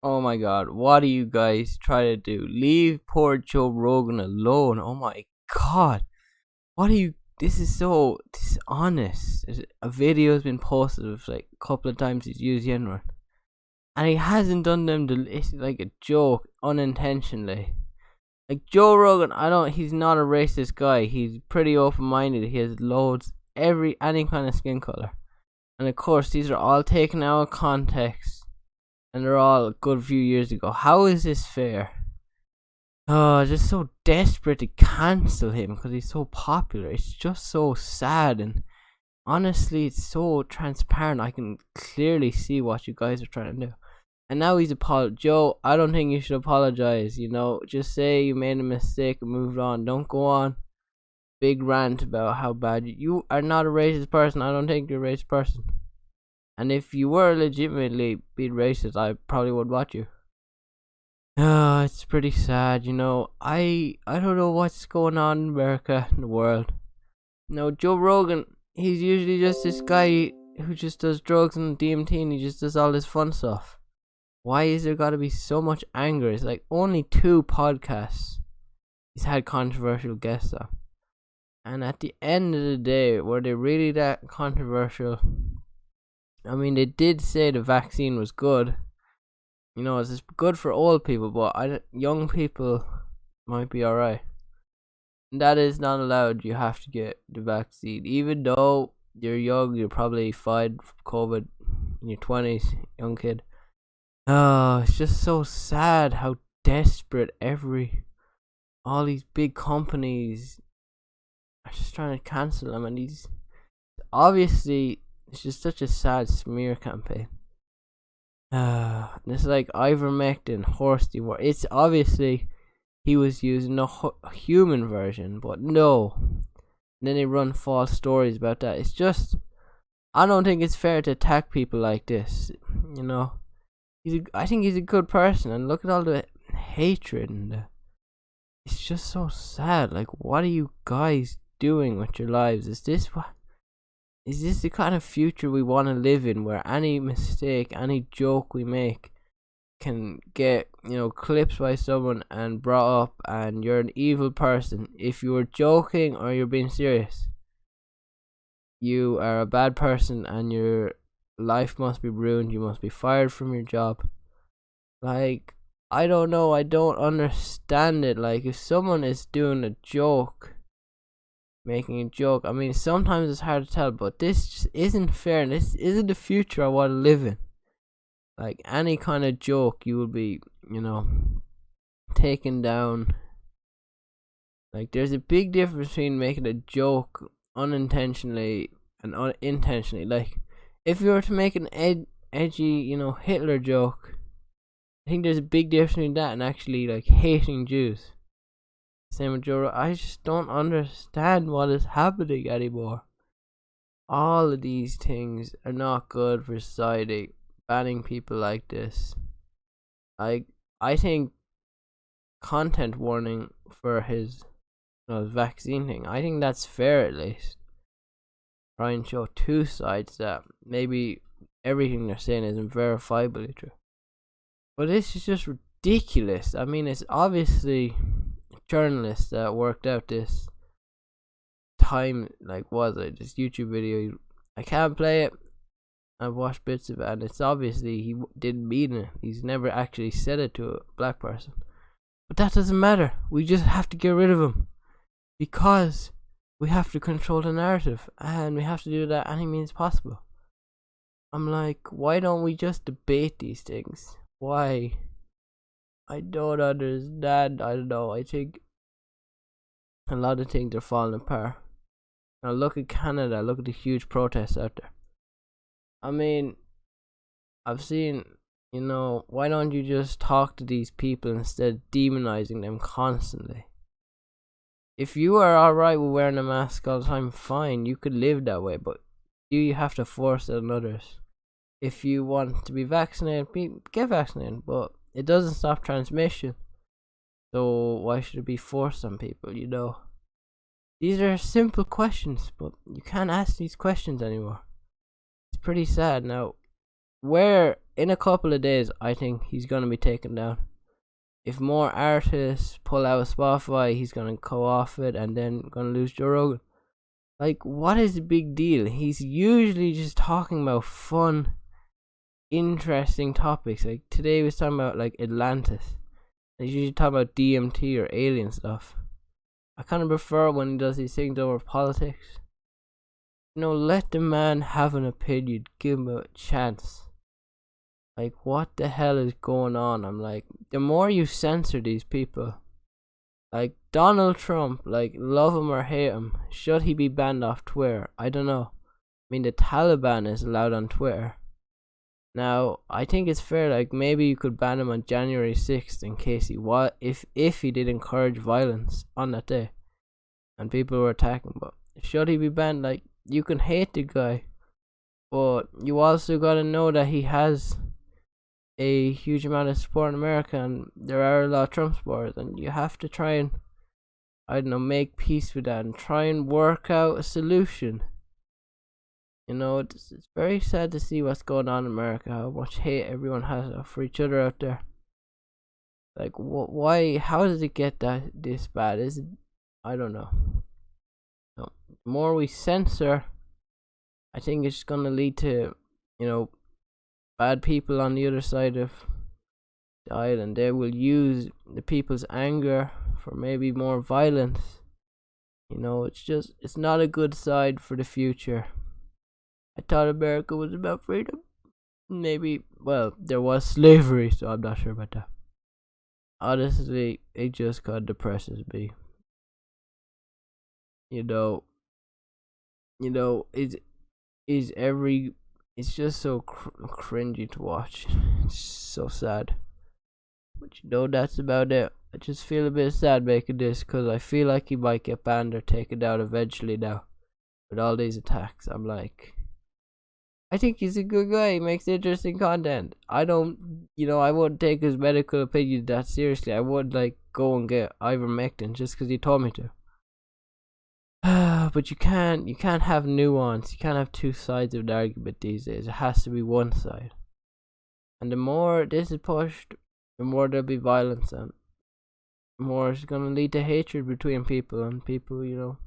Oh my god, what do you guys try to do? Leave poor Joe Rogan alone. Oh my god. What do you This is so dishonest. A video has been posted of like a couple of times he's used the N-word. And he hasn't done them it's like a joke unintentionally. Like Joe Rogan, he's not a racist guy. He's pretty open minded. He has loads any kind of skin color. And of course these are all taken out of context and they're all a good few years ago. How is this fair? Oh, just so desperate to cancel him because he's so popular. It's just so sad, and honestly, it's so transparent. I can clearly see what you guys are trying to do. And now he's Joe, I don't think you should apologize. Just say you made a mistake and moved on. Don't go on big rant about how bad you are. Not a racist person. I don't think you're a racist person. And if you were legitimately being racist, I probably would watch you. It's pretty sad, I don't know what's going on in America, in the world. Joe Rogan, he's usually just this guy who just does drugs and DMT and he just does all this fun stuff. Why is there gotta be so much anger? It's like only 2 podcasts he's had controversial guests on. And at the end of the day, were they really that controversial? I mean, they did say the vaccine was good. It's good for old people, but young people might be alright. That is not allowed. You have to get the vaccine. Even though you're young, you're probably fine from COVID in your 20s, young kid. Oh, it's just so sad how desperate all these big companies are just trying to cancel them. And obviously, it's just such a sad smear campaign. It's like ivermectin, horse dewormer. It's obviously he was using the human version, but no. And then they run false stories about that. It's just, I don't think it's fair to attack people like this. I think he's a good person, and look at all the hatred and it's just so sad. Like, what are you guys doing with your lives? Is this the kind of future we want to live in, where any mistake, any joke we make can get, clipped by someone and brought up and you're an evil person? If you were joking or you're being serious, you are a bad person and your life must be ruined. You must be fired from your job. Like, I don't know. I don't understand it. Like, if someone is doing a joke, making a joke, I mean, sometimes it's hard to tell, but this just isn't fair, and this isn't the future I want to live in. Like, any kind of joke, you will be, taken down. Like, there's a big difference between making a joke unintentionally and intentionally. Like, if you were to make an edgy, Hitler joke, I think there's a big difference between that and actually, like, hating Jews. Same with Joe. I just don't understand what is happening anymore. All of these things are not good for society. Banning people like this. I think content warning for his vaccine thing, I think that's fair at least. Try and show 2 sides that maybe everything they're saying isn't verifiably true. But this is just ridiculous. I mean, it's obviously journalists that worked out this time, this YouTube video. I can't play it. I've watched bits of it, and it's obviously he didn't mean it. He's never actually said it to a black person. But that doesn't matter. We just have to get rid of him, because we have to control the narrative, and we have to do that any means possible. I'm like, why don't we just debate these things? Why? I don't understand. I don't know. I think a lot of things are falling apart. Now look at Canada. Look at the huge protests out there. I mean, I've seen, why don't you just talk to these people instead of demonizing them constantly? If you are alright with wearing a mask all the time, fine, you could live that way, but you have to force it on others. If you want to be vaccinated, get vaccinated, but it doesn't stop transmission. So why should it be forced on people, These are simple questions, but you can't ask these questions anymore. It's pretty sad. Now, where in a couple of days, I think he's gonna be taken down. If more artists pull out of Spotify, he's gonna go off it, and then gonna lose Joe Rogan. Like, what is the big deal? He's usually just talking about fun, interesting topics. Like today, he was talking about like Atlantis. He's usually talking about DMT or alien stuff. I kind of prefer when he does these things over politics. Let the man have an opinion. Give him a chance. Like, what the hell is going on? I'm like, the more you censor these people, like Donald Trump, like, love him or hate him, should he be banned off Twitter? I don't know. I mean, the Taliban is allowed on Twitter. Now, I think it's fair, like, maybe you could ban him on January 6th in case he if he did encourage violence on that day and people were attacking. But should he be banned? Like, you can hate the guy, but you also gotta know that he has a huge amount of support in America, and there are a lot of Trump supporters, and you have to try and, I don't know, make peace with that and try and work out a solution. It's very sad to see what's going on in America, how much hate everyone has for each other out there. Like, why, how does it get this bad? Is it, I don't know. No, the more we censor, I think it's gonna lead to, bad people on the other side of the island. They will use the people's anger for maybe more violence. It's not a good side for the future. I thought America was about freedom. Maybe, well, there was slavery, so I'm not sure about that. Honestly, it just kind of depresses me. It's just so cringy to watch. It's so sad. But that's about it. I just feel a bit sad making this, because I feel like he might get banned or taken down eventually now. With all these attacks, I'm like, I think he's a good guy. He makes interesting content. I wouldn't take his medical opinion that seriously. I would go and get ivermectin just because he told me to. But you can't have nuance. You can't have two sides of the argument these days. It has to be one side. And the more this is pushed, the more there'll be violence, and the more it's gonna lead to hatred between people and people.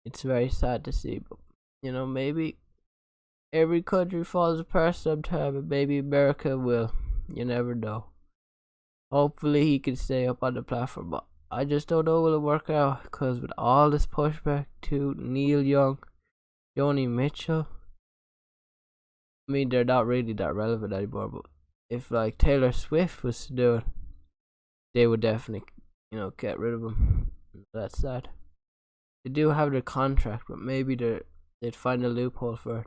It's very sad to see, but maybe every country falls apart sometime, and maybe America will. You never know. Hopefully he can stay up on the platform, but I just don't know will it work out, because with all this pushback to Neil Young, Joni Mitchell, I mean, they're not really that relevant anymore, but if Taylor Swift was to do it, they would definitely get rid of them. That's sad. They do have their contract, but maybe they'd find a loophole for it.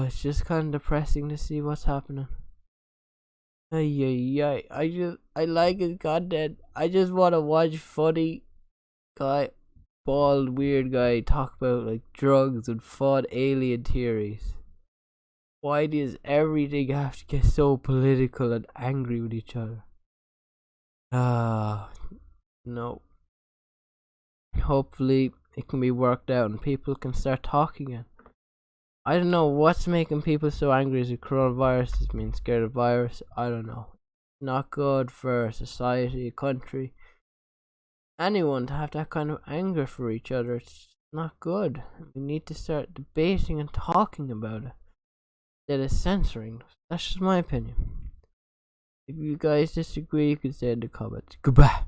It's just kind of depressing to see what's happening. I like his content. I just want to watch funny guy, bald, weird guy talk about drugs and fun alien theories. Why does everything have to get so political and angry with each other? No. Hopefully it can be worked out and people can start talking again. I don't know what's making people so angry. Is it coronavirus? Is being scared of virus? I don't know. Not good for society, a country, anyone to have that kind of anger for each other. It's not good. We need to start debating and talking about it instead of censoring. That's just my opinion. If you guys disagree, you can say in the comments. Goodbye.